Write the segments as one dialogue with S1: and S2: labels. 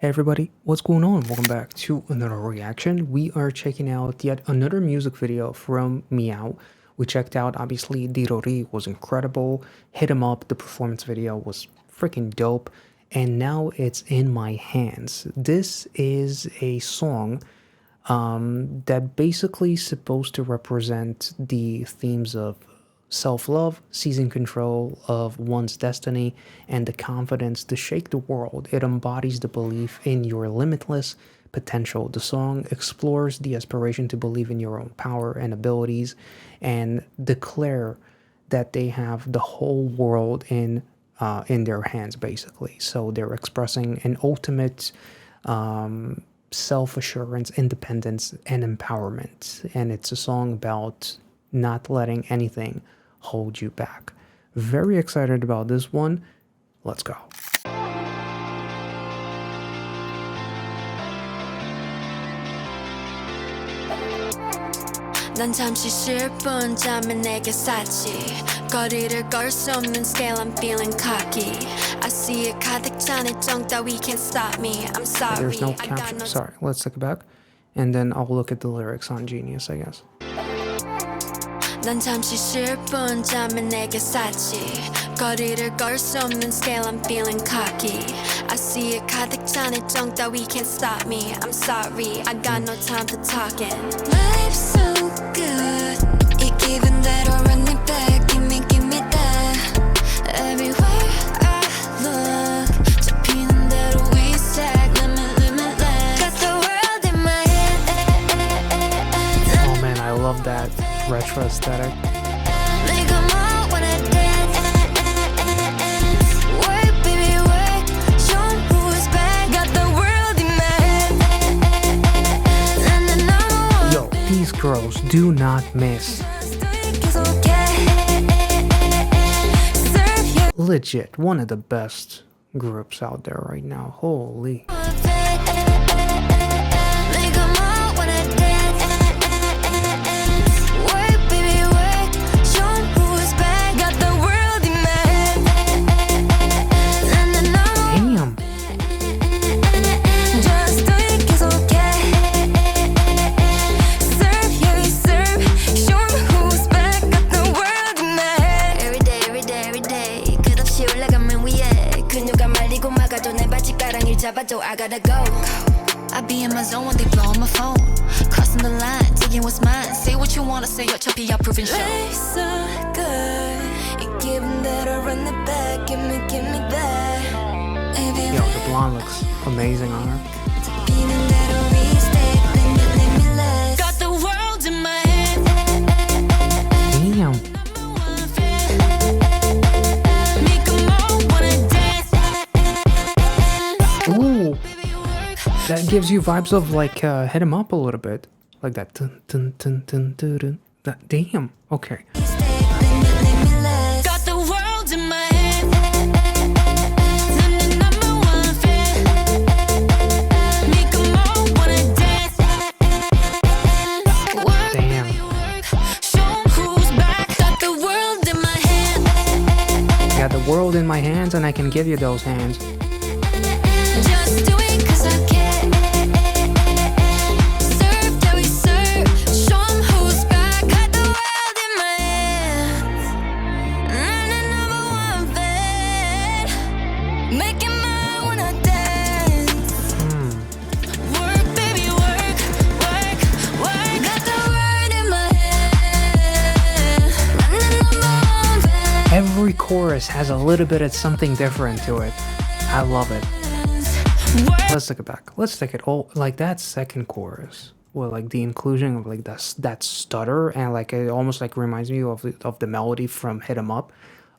S1: Hey everybody, what's going on? Welcome back to another reaction. We are checking out yet another music video from Meow. We checked out, obviously, Dirori was incredible. Hit 'em Up, the performance video was freaking dope. And now it's in my hands. This is a song that basically supposed to represent the themes of self-love, seizing control of one's destiny, and the confidence to shake the world. It embodies the belief in your limitless potential. The song explores the aspiration to believe in your own power and abilities and declare that they have the whole world in their hands, basically. So they're expressing an ultimate self-assurance, independence, and empowerment. And it's a song about not letting anything hold you back. Very excited about this one. Let's go.
S2: 난 잠시 쉴 뿐 잠은 내게 쌌지 거리를 걸 수 없는 scale I'm feeling cocky I see it 가득 찬 일정 따위 can't stop me I'm sorry
S1: There's no caption. Sorry, let's take it back. And then I'll look at the lyrics on Genius, I guess.
S2: 난 잠시 쉴 뿐 잠은 내게 쌌지 거리를 걸 수 없는 scale I'm feeling cocky I see it 가득 찬 일정 따위 can't stop me I'm sorry I got no time for talking Life's so good 이 기분대로 run it back give me that Everywhere I look 잡히는 대로 we stack limitless Got the world in my hands
S1: Oh man, I love that retro aesthetic. Yo, these girls do not miss. Legit, one of the best groups out there right now. Holy.
S2: I gotta go. I be in my zone when they blow on my phone. Crossing the line, taking what's mine. Say what you wanna say, 어차피 I'll prove and show. Life's so good. You give that or run it back. Give me that.
S1: Yo, the blonde looks amazing on her.
S2: Got the world in my hand.
S1: Damn. Ooh, that gives you vibes of like hit 'em up a little bit, like that. Dun, dun, dun, dun, dun, dun. That damn. Okay.
S2: Got the world in my hand. I'm the number one fan. Make 'em all wanna dance. Work,
S1: Damn.
S2: work, show 'em who's back. Got the world in my hand.
S1: I got the world in my hands, and I can give you those hands.
S2: Just do it 'cause I can. Serve till we serve. Show 'em who's back. Got the world in my hands. I'm the number one fan. Making mine when I dance. Work, baby, work, work, work. Got the world in my hands. I'm the number one fan.
S1: Every chorus has a little bit of something different to it. I love it. Let's take it back. Let's take it all like that second chorus. Well, like the inclusion of like that stutter and like it almost like reminds me of the melody from Hit 'Em Up.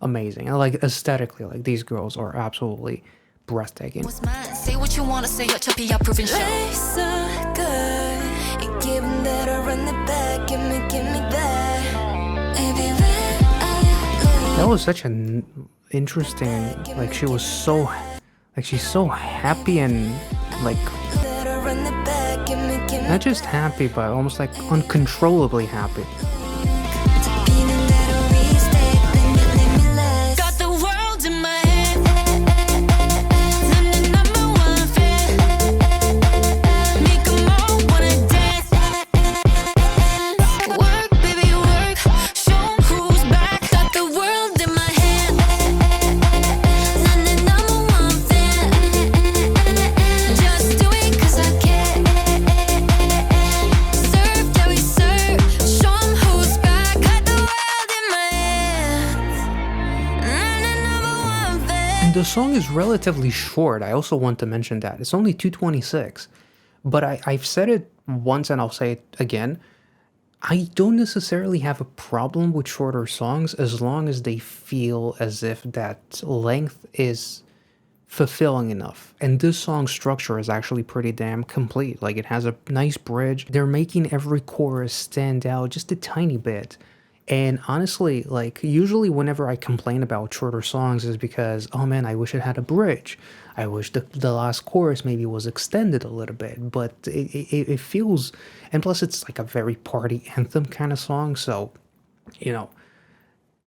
S1: Amazing. And like aesthetically, like these girls are absolutely breathtaking.
S2: What's mine? Say what you wanna say, 어차피 I'll prove and show. Life's so good. You give that or run it back. Give me that. Everywhere I look.
S1: That was such an interesting, like she was so, like she's so happy and like
S2: That or run it back. Give me
S1: not just happy, but almost like uncontrollably happy.
S2: Got the world in my hand. I'm the number one fan.
S1: song is relatively short. I also want to mention that. It's only 2:26. But I've said it once and I'll say it again. I don't necessarily have a problem with shorter songs as long as they feel as if that length is fulfilling enough. And this song's structure is actually pretty damn complete. Like, it has a nice bridge. They're making every chorus stand out just a tiny bit. And honestly, like, usually whenever I complain about shorter songs is because, oh man, I wish it had a bridge. I wish the last chorus maybe was extended a little bit, but it feels, and plus it's like a very party anthem kind of song, so, you know,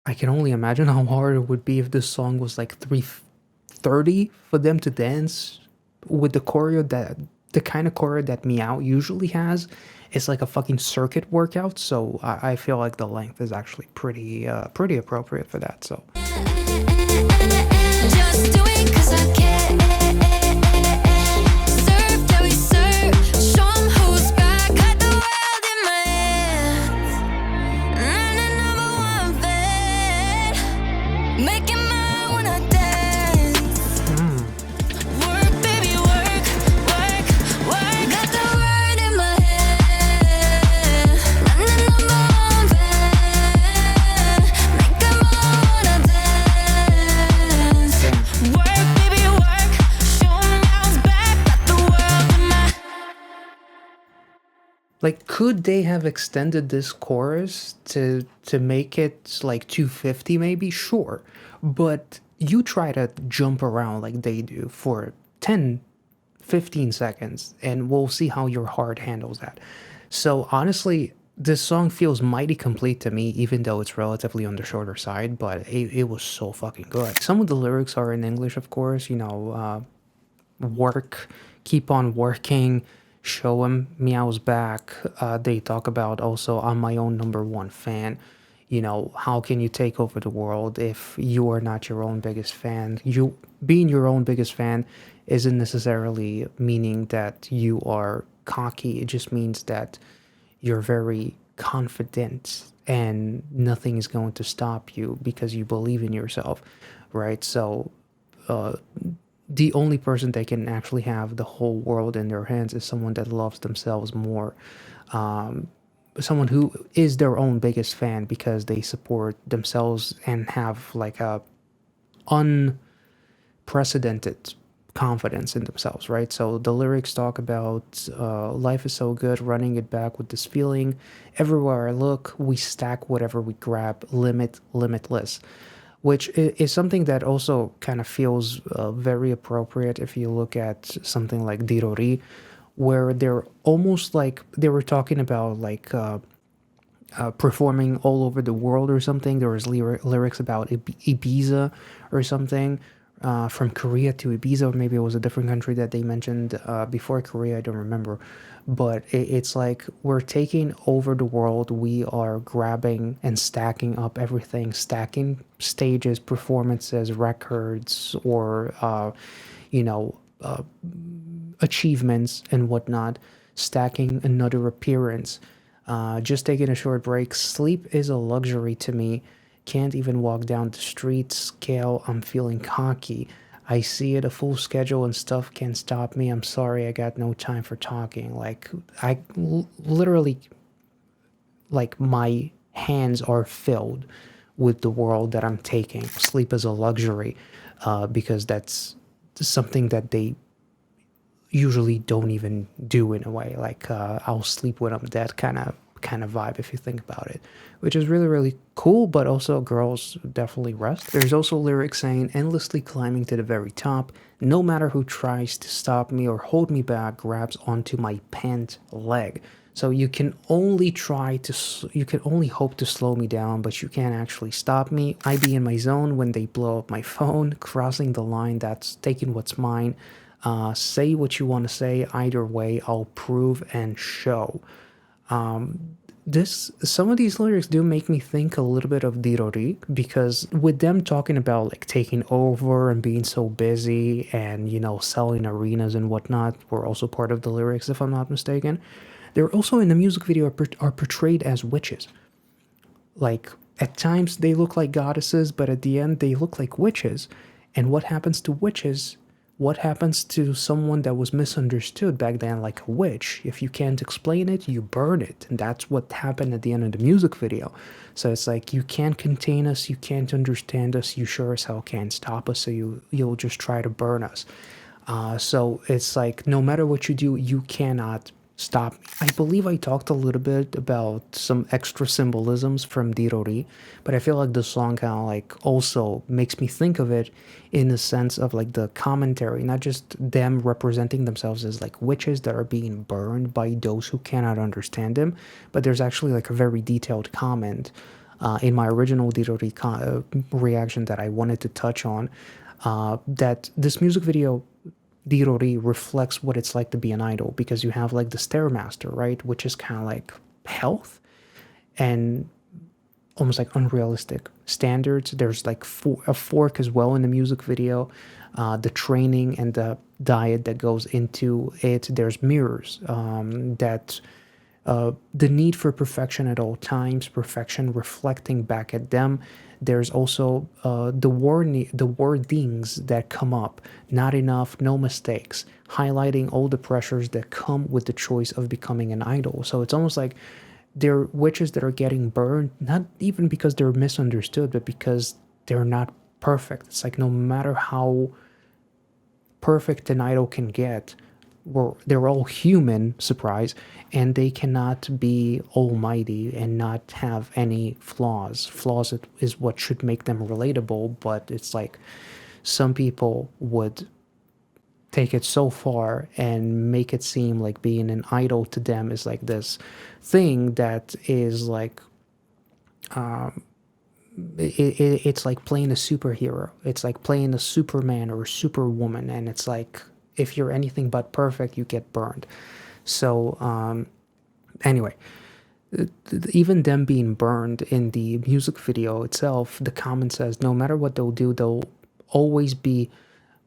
S1: I can only imagine how hard it would be if this song was like 3:30 for them to dance with the choreo that, the kind of choreo that Meow usually has. It's like a fucking circuit workout, so I feel like the length is actually pretty appropriate for that, so.
S2: Just do it 'cause I can. Serve, yeah, we serve. Show 'em who's back. Got the world in my hands. I'm the number one fan. Making mine when I dance. Work, baby, work, work, work. Got the word in my hand. I'm the number one fan. Make 'em all wanna dance. Work, baby, work. Show 'em how's back. Got the world in my.
S1: Like, could they have extended this chorus to make it like 250 maybe? Sure. But you try to jump around like they do for 10, 15 seconds, and we'll see how your heart handles that. So honestly, this song feels mighty complete to me, even though it's relatively on the shorter side, but it was so fucking good. Some of the lyrics are in English, of course, you know, work, keep on working, show him Meow's back. They talk about also, I'm my own number one fan. You know, how can you take over the world if you are not your own biggest fan? You being your own biggest fan isn't necessarily meaning that you are cocky. It just means that you're very confident and nothing is going to stop you because you believe in yourself, right? So the only person that can actually have the whole world in their hands is someone that loves themselves more. Someone who is their own biggest fan because they support themselves and have like a unprecedented confidence in themselves, right? So the lyrics talk about life is so good, running it back with this feeling. Everywhere I look, we stack whatever we grab, limitless, which is something that also kind of feels very appropriate if you look at something like Dirori, where they're almost like they were talking about like performing all over the world or something. There was lyrics about Ibiza or something, from Korea to Ibiza, or maybe it was a different country that they mentioned before Korea, I don't remember. But it's like we're taking over the world. We are grabbing and stacking up everything, stacking stages, performances, records, or, you know, achievements and whatnot, stacking another appearance, just taking a short break. Sleep is a luxury to me. Can't even walk down the street. Scale, I'm feeling cocky. I see it, a full schedule and stuff can't stop me. I'm sorry, I got no time for talking. Like, literally, like, my hands are filled with the world that I'm taking. Sleep is a luxury, because that's something that they usually don't even do in a way. Like, I'll sleep when I'm dead kind of vibe if you think about it, which is really cool. But also, girls definitely rest. There's also lyrics saying, endlessly climbing to the very top, no matter who tries to stop me or hold me back grabs onto my pant leg. So you can only you can only hope to slow me down, but you can't actually stop me. I be in my zone when they blow up my phone, crossing the line that's taking what's mine. Say what you want to say, either way I'll prove and show. Some of these lyrics do make me think a little bit of Dirori, because with them talking about like taking over and being so busy and, you know, selling arenas and whatnot were also part of the lyrics, if I'm not mistaken. They're also in the music video are portrayed as witches. Like, at times they look like goddesses, but at the end they look like witches. And what happens to witches? What happens to someone that was misunderstood back then, like a witch? If you can't explain it, you burn it. And that's what happened at the end of the music video. So it's like, you can't contain us, you can't understand us, you sure as hell can't stop us, so you'll just try to burn us. So it's like, no matter what you do, you cannot stop me. I believe I talked a little bit about some extra symbolisms from Dirori, but I feel like the song kind of like also makes me think of it in the sense of like the commentary, not just them representing themselves as like witches that are being burned by those who cannot understand them, but there's actually like a very detailed comment in my original Dirori reaction that I wanted to touch on, that this music video Dirori reflects what it's like to be an idol, because you have like the Stairmaster, right, which is kind of like health and almost like unrealistic standards. There's like a fork as well in the music video, the training and the diet that goes into it. There's mirrors, that the need for perfection at all times, perfection reflecting back at them. There's also the wordings that come up, not enough, no mistakes, highlighting all the pressures that come with the choice of becoming an idol. So it's almost like they're witches that are getting burned, not even because they're misunderstood, but because they're not perfect. It's like, no matter how perfect an idol can get, they're all human, surprise, and they cannot be almighty and not have any flaws. Flaws is what should make them relatable, but it's like some people would take it so far and make it seem like being an idol to them is like this thing that is like it's like playing a superhero. It's like playing a Superman or a Superwoman, and it's like, if you're anything but perfect, you get burned. So anyway, even them being burned in the music video itself, the comment says, no matter what they'll do, there will always be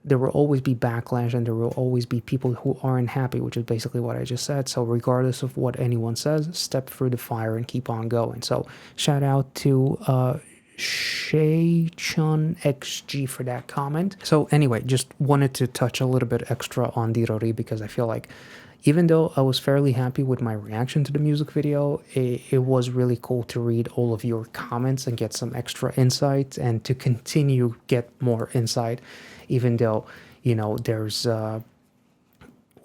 S1: backlash, and there will always be people who aren't happy, which is basically what I just said. So regardless of what anyone says, step through the fire and keep on going. So shout out to Shay-chun XG for that comment. So anyway, just wanted to touch a little bit extra on Dirori, because I feel like even though I was fairly happy with my reaction to the music video, it was really cool to read all of your comments and get some extra insight, and to continue get more insight, even though, you know, there's I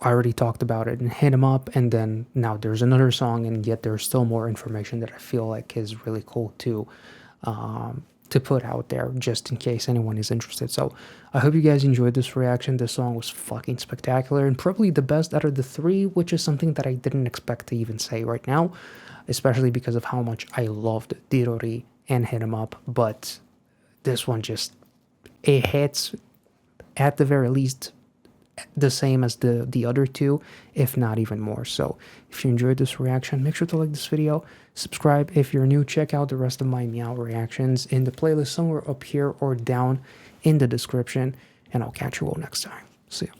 S1: already talked about it and hit him up, and then now there's another song, and yet there's still more information that I feel like is really cool to put out there, just in case anyone is interested. So I hope you guys enjoyed this reaction. This song was fucking spectacular, and probably the best out of the three, which is something that I didn't expect to even say right now, especially because of how much I loved Dirori and Hit 'Em Up. But this one just, it hits at the very least the same as the other two, if not even more. So if you enjoyed this reaction, make sure to like this video, subscribe if you're new, check out the rest of my Meow reactions in the playlist somewhere up here or down in the description, and I'll catch you all next time. See ya.